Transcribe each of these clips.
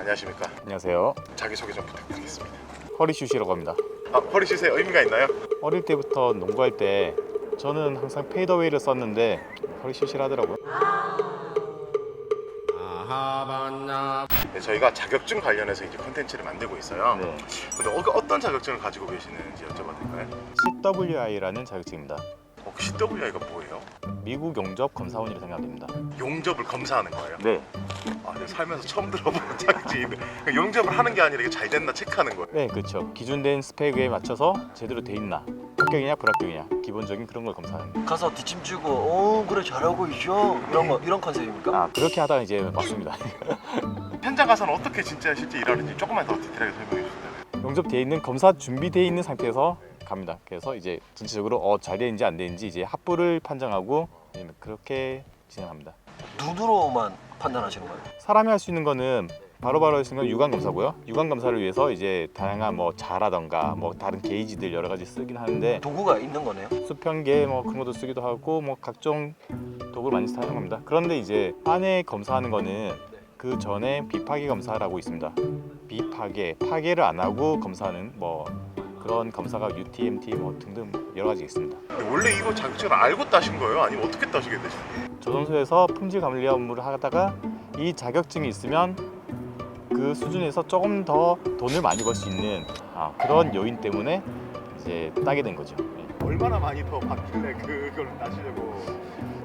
안녕하십니까. 안녕하세요. 자기소개 좀 부탁드리겠습니다. 허리슛이라고 합니다. 허리슛에 의미가 있나요? 어릴 때부터 농구할 때 저는 항상 페이더웨이를 썼는데 허리슛이라 하더라고요. 네, 저희가 자격증 관련해서 이제 컨텐츠를 만들고 있어요. 네. 근데 어떤 자격증을 가지고 계시는지 여쭤봐도 될까요? CWI라는 자격증입니다. CWI가 뭐예요? 미국 용접 검사원이라고 생각됩니다. 용접을 검사하는 거예요? 네. 네, 살면서 처음 들어보는 자격증인데 용접을 하는 게 아니라 이게 잘 됐나 체크하는 거예요? 네, 그렇죠. 기준된 스펙에 맞춰서 제대로 돼 있나, 합격이냐 불합격이냐, 기본적인 그런 걸 검사하는 거예요. 가서 뒷짐지고 그래 잘하고 있죠 이런 컨셉입니까? 그렇게 하다가 이제 맞습니다. 현장 가서는 어떻게 진짜 실제 일하는지 조금만 더 디테일하게 설명해 주시면. 용접돼 있는 검사 준비돼 있는 상태에서 갑니다. 그래서 이제 전체적으로 잘 되는지 안 되는지 이제 합부를 판정하고 그렇게 진행합니다. 눈으로만 판단하시는 거예요? 사람이 할 수 있는 거는 바로바로 할 수 있는 건 유관 검사고요. 유관 검사를 위해서 이제 다양한 뭐 자라던가 뭐 다른 게이지들 여러 가지 쓰긴 하는데 도구가 있는 거네요? 수평계 뭐 그런 것도 쓰기도 하고 뭐 각종 도구를 많이 사용하는 겁니다. 그런데 이제 안에 검사하는 거는 그 전에 비파괴 검사라고 있습니다. 비파괴, 파괴를 안 하고 검사하는 뭐 그런 검사가 UTMT 뭐 등등 여러 가지 있습니다. 원래 이거 자격증을 알고 따신 거예요? 아니면 어떻게 따시게 되신 거예요? 조선소에서 품질 관리 업무를 하다가 이 자격증이 있으면 그 수준에서 조금 더 돈을 많이 벌 수 있는 그런 요인 때문에 이제 따게 된 거죠. 얼마나 많이 더 받길래 그걸 따시려고?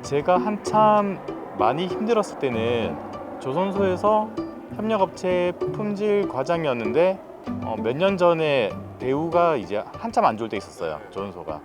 제가 한참 많이 힘들었을 때는 조선소에서 협력업체 품질 과장이었는데 몇 년 전에 대우가 이제 한참 안 좋을 때 있었어요. 조선소가.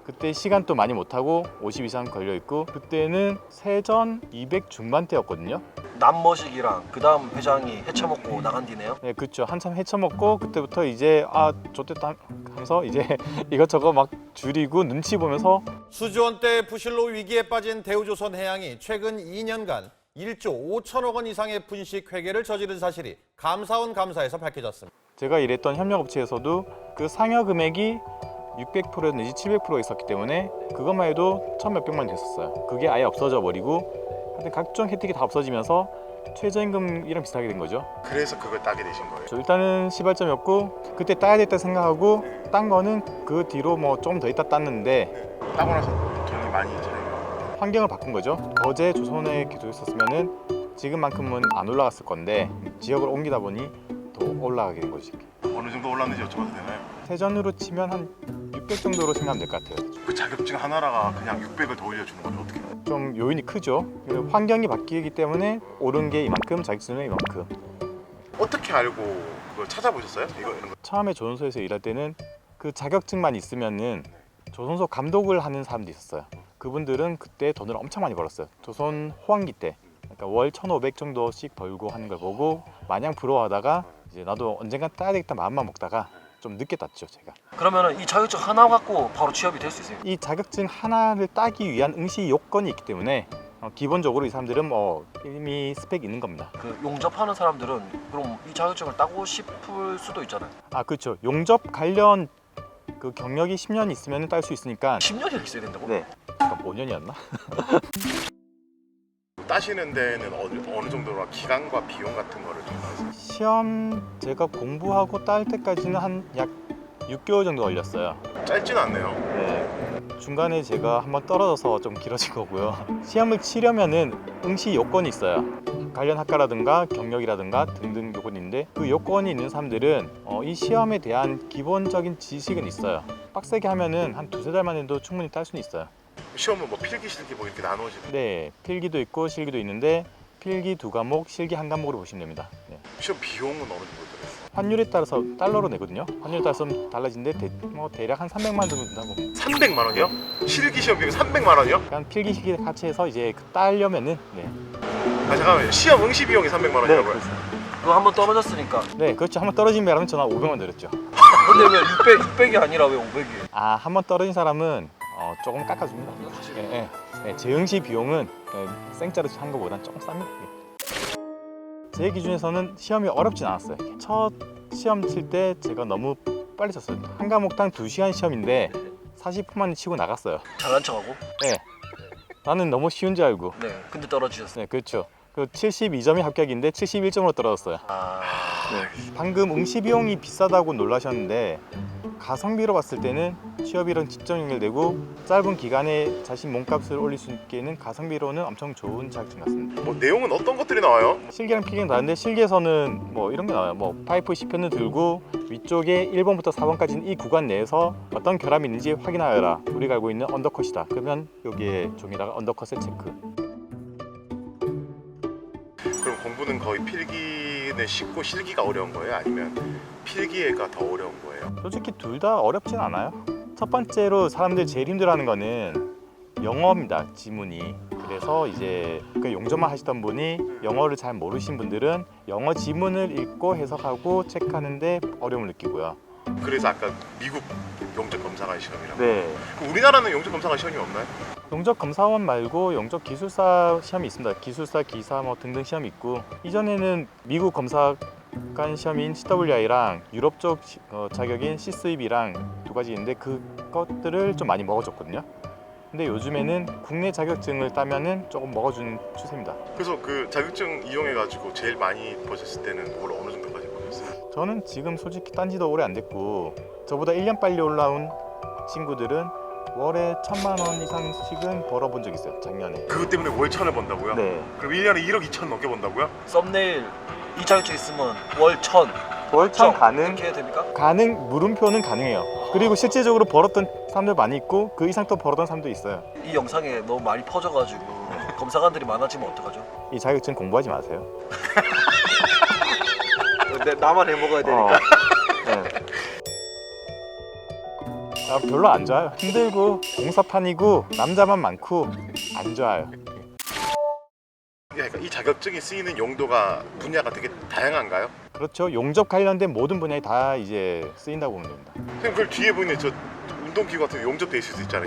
그때 시간도 많이 못하고 50 이상 걸려있고 그때는 세전 200 중반대였거든요. 남머식이랑 그 다음 회장이 헤쳐먹고 나간 뒤네요? 네, 그렇죠. 한참 헤쳐먹고 그때부터 이제 좋댔다 하면서 이제 이것저것 막 줄이고 눈치 보면서 수조원대 부실로 위기에 빠진 대우조선해양이 최근 2년간 1조 5천억 원 이상의 분식 회계를 저지른 사실이 감사원 감사에서 밝혀졌습니다. 제가 일했던 협력업체에서도 그 상여 금액이 600% 내지 700% 있었기 때문에 그것만 해도 천 몇백만 됐었어요. 그게 아예 없어져 버리고 하여튼 각종 혜택이 다 없어지면서 최저임금이랑 비슷하게 된 거죠. 그래서 그걸 따게 되신 거예요? 일단은 시발점이었고 그때 따야 됐다 생각하고 딴 거는 그 뒤로 뭐 조금 더 있다 땄는데 따고 나서 돈이 많이 차이가. 환경을 바꾼 거죠. 거제 조선에 계속 있었으면은 지금만큼은 안 올라갔을 건데 지역을 옮기다 보니 더 올라가게 된 거지. 어느 정도 올랐는지 여쭤봐도 되나요? 세전으로 치면 한 600 정도로 생각하면 될 것 같아요. 그 자격증 하나라가 그냥 600을 더 올려주는 거죠? 어떻게? 좀 요인이 크죠. 환경이 바뀌기 때문에 오른 게 이만큼, 자격증은 이만큼. 어떻게 알고 그걸 찾아보셨어요? 이런 거. 처음에 조선소에서 일할 때는 그 자격증만 있으면은 조선소 감독을 하는 사람도 있었어요. 그분들은 그때 돈을 엄청 많이 벌었어요. 조선 호황기 때. 그러니까 월 1,500 정도씩 벌고 하는 걸 보고 마냥 부러워하다가 이제 나도 언젠간 따야 되겠다 마음만 먹다가 좀 늦게 땄죠, 제가. 그러면 이 자격증 하나 갖고 바로 취업이 될 수 있어요? 이 자격증 하나를 따기 위한 응시 요건이 있기 때문에 기본적으로 이 사람들은 뭐 이미 스펙이 있는 겁니다. 그 용접하는 사람들은 그럼 이 자격증을 따고 싶을 수도 있잖아요. 그렇죠. 용접 관련 그 경력이 10년 있으면 딸 수 있으니까. 10년이 있어야 된다고? 네. 잠깐 5년이었나? 따시는 데는 어느 정도로 기간과 비용 같은 거를 좀 아세요? 시험 제가 공부하고 딸 때까지는 한 약 6개월 정도 걸렸어요. 짧지는 않네요. 네. 중간에 제가 한번 떨어져서 좀 길어진 거고요. 시험을 치려면은 응시 요건이 있어요. 관련 학과라든가 경력이라든가 등등 요건이 있는데 그 요건이 있는 사람들은 이 시험에 대한 기본적인 지식은 있어요. 빡세게 하면은 한 두세 달만 해도 충분히 딸 수는 있어요. 시험은 뭐 필기, 실기 뭐 이렇게 나누어지는. 네, 필기도 있고 실기도 있는데 필기 2과목, 실기 1과목으로 보시면 됩니다. 네. 시험 비용은 어느 정도 들어요? 환율에 따라서 달러로 내거든요. 환율에 따라서 달라지는데 대략 한 300만 정도 든다고. 300만 원이요? 실기 시험 비용 300만 원이요? 그러니까 필기 실기 같이 해서 이제 따려면은 네. 잠깐만요. 시험 응시 비용이 300만 원이라고요? 그렇죠. 그거 한번 떨어졌으니까. 네, 그렇죠. 한번 떨어진 사람은 전화 500만 들었죠. 근데 왜 600이 아니라 왜 500이에요? 한번 떨어진 사람은 조금 깎아줍니다. 네, 재응시 비용은 생짜로 한 거보단 조금 쌉니다. 네. 제 기준에서는 시험이 어렵진 않았어요. 첫 시험 칠 때 제가 너무 빨리 쳤어요. 한 과목당 2시간 시험인데 40분만 치고 나갔어요. 잘난 척하고? 네, 나는 너무 쉬운 줄 알고. 네. 근데 떨어지셨어요. 네, 그렇죠. 그 72점이 합격인데 71점으로 떨어졌어요. 아, 방금 응시 비용이 비싸다고 놀라셨는데 가성비로 봤을 때는 취업이랑 직접 연결되고 짧은 기간에 자신 몸값을 올릴 수 있게는 가성비로는 엄청 좋은 자격증 같습니다. 뭐 내용은 어떤 것들이 나와요? 실기랑 필기는 다른데 실기에서는 뭐 이런 게 나와요. 뭐 파이프 시편을 들고 위쪽에 1번부터 4번까지는 이 구간 내에서 어떤 결함이 있는지 확인하여라. 우리가 알고 있는 언더컷이다. 그러면 여기에 종이다가 언더컷을 체크. 그럼 공부는 거의 필기는 쉽고 실기가 어려운 거예요? 아니면 필기가 더 어려운 거예요? 솔직히 둘 다 어렵진 않아요. 첫 번째로 사람들이 제일 힘들어하는 거는 영어입니다. 지문이. 그래서 이제 그 용접만 하시던 분이 영어를 잘 모르신 분들은 영어 지문을 읽고 해석하고 체크하는데 어려움을 느끼고요. 그래서 아까 미국 용접 검사관 시험이라고. 네. 그럼 우리나라는 용접 검사관 시험이 없나요? 용접 검사원 말고 용접 기술사 시험이 있습니다. 기술사, 기사 뭐 등등 시험이 있고 이전에는 미국 검사관 시험인 CWI랑 유럽 쪽 자격인 CSEB랑 두 가지 있는데 그것들을 좀 많이 먹어줬거든요. 근데 요즘에는 국내 자격증을 따면은 조금 먹어주는 추세입니다. 그래서 그 자격증 이용해가지고 제일 많이 버셨을 때는 월 어느 정도까지 버셨어요? 저는 지금 솔직히 딴지도 오래 안 됐고 저보다 1년 빨리 올라온 친구들은 월에 1,000만 원 이상씩은 벌어본 적 있어요. 작년에. 그것 때문에 월 1,000을 번다고요? 네. 그럼 1년에 1억 2천 넘게 번다고요? 썸네일 이 자격증 있으면 월 1,000. 월 1,000 가능? 이렇게 됩니까? 가능, 물음표는 가능해요. 그리고 실제적으로 벌었던 사람들 많이 있고 그 이상 또 벌었던 사람도 있어요. 이 영상에 너무 많이 퍼져가지고 검사관들이 많아지면 어떡하죠? 이 자격증 공부하지 마세요. 나만 해먹어야 되니까. 네. 아, 별로 안 좋아요. 힘들고 공사판이고 남자만 많고 안 좋아요. 그러니까 이 자격증이 쓰이는 용도가 분야가 되게 다양한가요? 그렇죠. 용접 관련된 모든 분야에 다 이제 쓰인다고 보면 됩니다. 선생님 그 뒤에 보이는 저 운동기구 같은 거 용접돼 있을 수 있잖아요.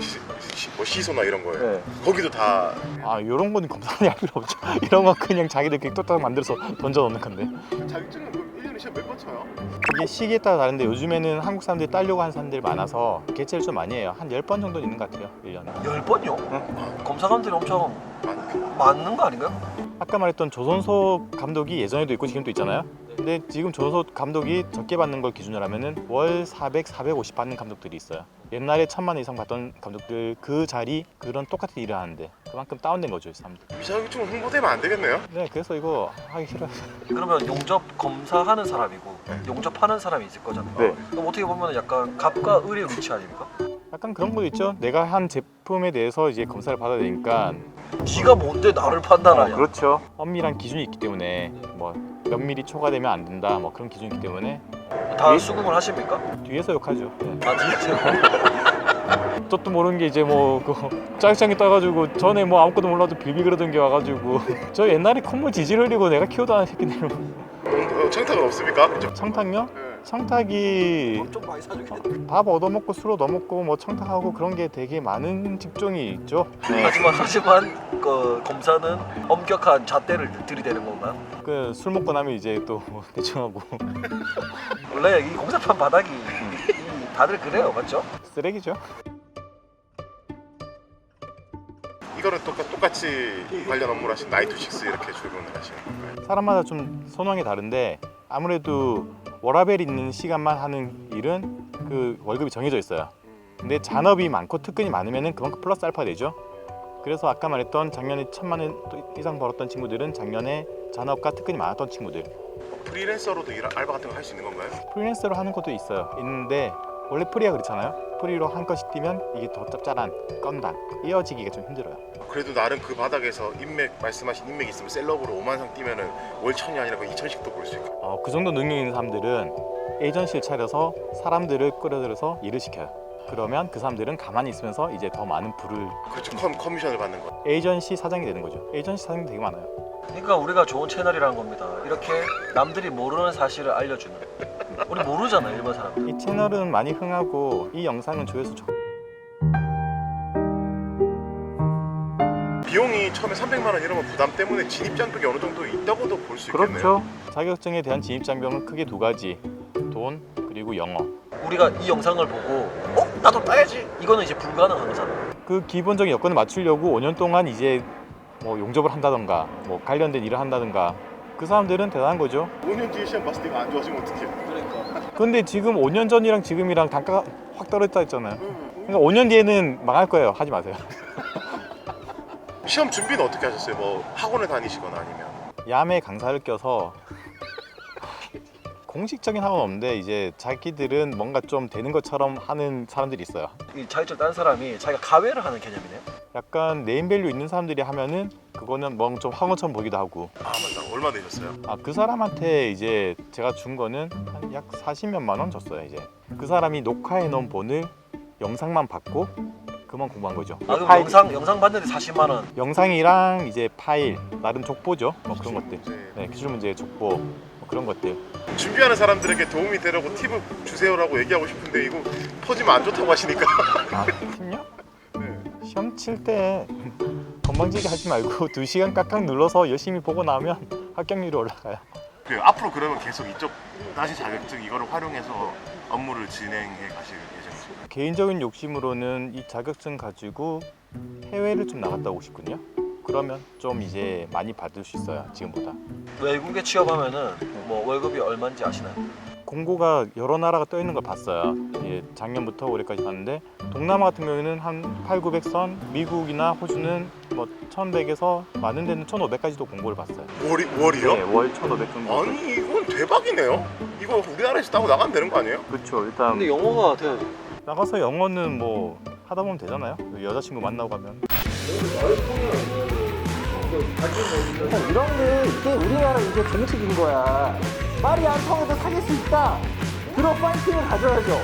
뭐 시소나 이런 거에. 네. 거기도 다 아, 이런 거는 검사관이 할 필요 없죠. 이런 거 그냥 자기들끼리 똘똘 만들어서 던져 넣는 건데. 자격증은 1년에 시험 몇 번 쳐요? 이게 시기에 따라 다른데 요즘에는 한국 사람들이 따려고 하는 사람들이 많아서 개체를 좀 많이 해요. 한 10번 정도 있는 것 같아요. 1년에. 10번요? 검사관들이 엄청 많은 거 아닌가요? 아까 말했던 조선소 감독이 예전에도 있고 지금도 있잖아요. 근데 지금 조선소 감독이 적게 받는 걸 기준으로 하면은 월 400, 450 받는 감독들이 있어요. 옛날에 1,000만 원 이상 받던 감독들 그 자리 그런 똑같은 일을 하는데 그만큼 다운된 거죠, 이 사람들. 이 자격증 홍보되면 안 되겠네요? 네, 그래서 이거 하기 싫어요. 그러면 용접 검사하는 사람이고 용접하는 사람이 있을 거잖아요. 네. 그럼 어떻게 보면 약간 갑과 을의 위치 아닙니까? 약간 그런 것도 있죠. 내가 한 제품에 대해서 이제 검사를 받아야 되니까. 네가 뭔데 나를 판단하냐? 그렇죠. 엄밀한 기준이 있기 때문에 뭐 몇 미리 초과되면 안 된다 뭐 그런 기준이 있기 때문에 다 수긍을 하십니까? 뒤에서 욕하죠. 네. 아 진짜? 저도 모르는 게 이제 뭐 그 짜장이 떠가지고 전에 뭐 아무것도 몰라도 빌비 그러던 게 와가지고 저 옛날에 콧물 지질 흘리고 내가 키우던 새끼들 청탁은 없습니까? 청탁요? 네. 청탁이 좀 많이 사주겠네. 밥 얻어먹고 술 얻어먹고 뭐 청탁하고 그런 게 되게 많은 직종이 있죠. 하지만 그 검사는 엄격한 잣대를 들이대는 건가요? 그 술 먹고 나면 이제 또 대충 하고 원래 이 공사판 바닥이 다들 그래요, 맞죠? 쓰레기죠. 이거는 똑같이 관련 업무를 하신 나이투식스 이렇게 출근을 하시는 건가요? 사람마다 좀 선호하는 게 다른데 아무래도 워라벨 있는 시간만 하는 일은 그 월급이 정해져 있어요. 근데 잔업이 많고 특근이 많으면은 그만큼 플러스 알파 되죠. 그래서 아까 말했던 작년에 1,000만 원 이상 벌었던 친구들은 작년에 잔업과 특근이 많았던 친구들. 프리랜서로도 알바 같은 거 할 수 있는 건가요? 프리랜서로 하는 것도 있어요. 있는데 원래 프리가 그렇잖아요. 프리로 한 건씩 뛰면 이게 더 짭짤한 건당 이어지기가 좀 힘들어요. 그래도 나름 그 바닥에서 인맥 말씀하신 인맥 있으면 셀럽으로 5만 상 뛰면은 월 1,000이 아니라 거의 2,000씩도 벌 수 있고. 그 정도 능력 있는 사람들은 에이전시를 차려서 사람들을 끌어들여서 일을 시켜요. 그러면 그 사람들은 가만히 있으면서 이제 더 많은 부를 그렇죠. 커미션을 받는 거. 에이전시 사장이 되는 거죠. 에이전시 사장이 되게 많아요. 그러니까 우리가 좋은 채널이라는 겁니다. 이렇게 남들이 모르는 사실을 알려주는. 우리 모르잖아, 일반 사람. 이 채널은 많이 흥하고 이 영상은 조회수 비용이 처음에 300만 원 이러면 부담 때문에 진입 장벽이 어느 정도 있다고도 볼 수 있겠네요. 그렇죠. 자격증에 대한 진입 장벽은 크게 두 가지. 돈 그리고 영어. 우리가 이 영상을 보고 나도 따야지. 이거는 이제 불가능한 거잖아. 그 기본적인 여건을 맞추려고 5년 동안 이제 뭐 용접을 한다던가 뭐 관련된 일을 한다던가 그 사람들은 대단한 거죠. 5년 뒤에 시험 봤을 때 이거 안 좋아지면 어떡해? 그러니까 근데 지금 5년 전이랑 지금이랑 단가가 확 떨어졌다 했잖아요. 그러니까 5년 뒤에는 망할 거예요. 하지 마세요. 시험 준비는 어떻게 하셨어요? 뭐 학원을 다니시거나 아니면 야매 강사를 껴서 공식적인 학원 없는데 이제 자기들은 뭔가 좀 되는 것처럼 하는 사람들이 있어요. 이 자격증 딴 사람이 자기가 가외를 하는 개념이네요. 약간 네임밸류 있는 사람들이 하면은 그거는 뭔 좀 학원처럼 보기도 하고. 아 맞다. 얼마 내셨어요? 그 사람한테 이제 제가 준 거는 한 약 40몇만 원 줬어요. 이제 그 사람이 녹화해 놓은 본을 영상만 받고 그만 공부한 거죠. 아 그럼 파일, 영상 봤는데 40만 원. 영상이랑 이제 파일 나름 족보죠. 뭐 그런 것들. 문제. 네, 기출 문제 족보 뭐 그런 것들. 준비하는 사람들에게 도움이 되라고 팁을 주세요라고 얘기하고 싶은데 이거 퍼지면 안 좋다고 하시니까. 팀요? 네. 시험 칠 때 건방지게 하지 말고 2시간 깍깍 눌러서 열심히 보고 나면 합격률이 올라가요. 그 앞으로 그러면 계속 이쪽 다시 자격증 이거를 활용해서 업무를 진행해 가실 예정이신가요? 개인적인 욕심으로는 이 자격증 가지고 해외를 좀 나갔다 오고 싶거든요. 그러면 좀 이제 많이 받을 수 있어요. 지금보다. 외국에 취업하면은 뭐 월급이 얼마인지 아시나요? 공고가 여러 나라가 떠 있는 걸 봤어요. 예, 작년부터 올해까지 봤는데 동남아 같은 경우에는 한 8,900선, 미국이나 호주는 뭐 1,100에서 많은 데는 1,500까지도 공고를 봤어요. 월이요? 네, 월 1,500 정도. 아니 이건 대박이네요. 이거 우리나라에서 따고 나가면 되는 거 아니에요? 그렇죠. 일단 근데 영어가 되게 나가서 영어는 뭐 하다 보면 되잖아요. 여자친구 만나고 가면. 이런 게 이게 우리나라 이제 정책인 거야. 말이 안 통해도 사귈 수 있다. 그런 파이팅을 가져야죠.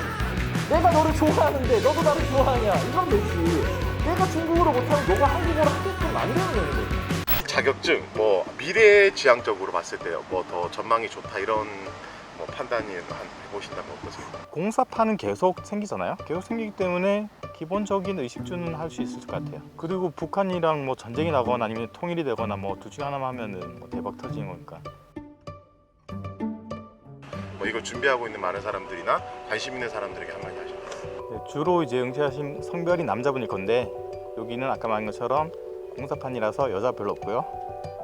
내가 너를 좋아하는데 너도 나를 좋아하냐? 이건 되지. 내가 중국어로 못하면 너가 한국어로 하게끔 만들어야 되는 거지. 자격증 뭐 미래 지향적으로 봤을 때요. 뭐 더 전망이 좋다 이런 뭐 판단이 해보신다면 어떠세요? 공사파는 계속 생기잖아요. 계속 생기기 때문에 기본적인 의식주는 할 수 있을 것 같아요. 그리고 북한이랑 뭐 전쟁이 나거나 아니면 통일이 되거나 뭐 둘 중에 하나만 하면은 뭐 대박 터지는 거니까. 뭐 이걸 준비하고 있는 많은 사람들이나 관심 있는 사람들에게 한마디 하시죠. 네, 주로 이제 응시하신 성별이 남자분일 건데 여기는 아까 말한 것처럼 공사판이라서 여자 별로 없고요.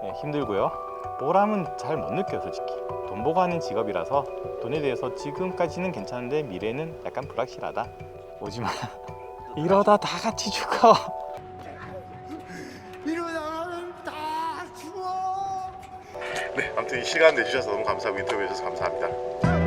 네, 힘들고요. 보람은 잘 못 느껴요, 솔직히. 돈 보고 하는 직업이라서 돈에 대해서 지금까지는 괜찮은데 미래는 약간 불확실하다. 오지 마. 이러다 다 같이 죽어. 이러다가는 다 죽어. 네, 아무튼 이 시간 내주셔서 너무 감사하고 인터뷰해 주셔서 감사합니다.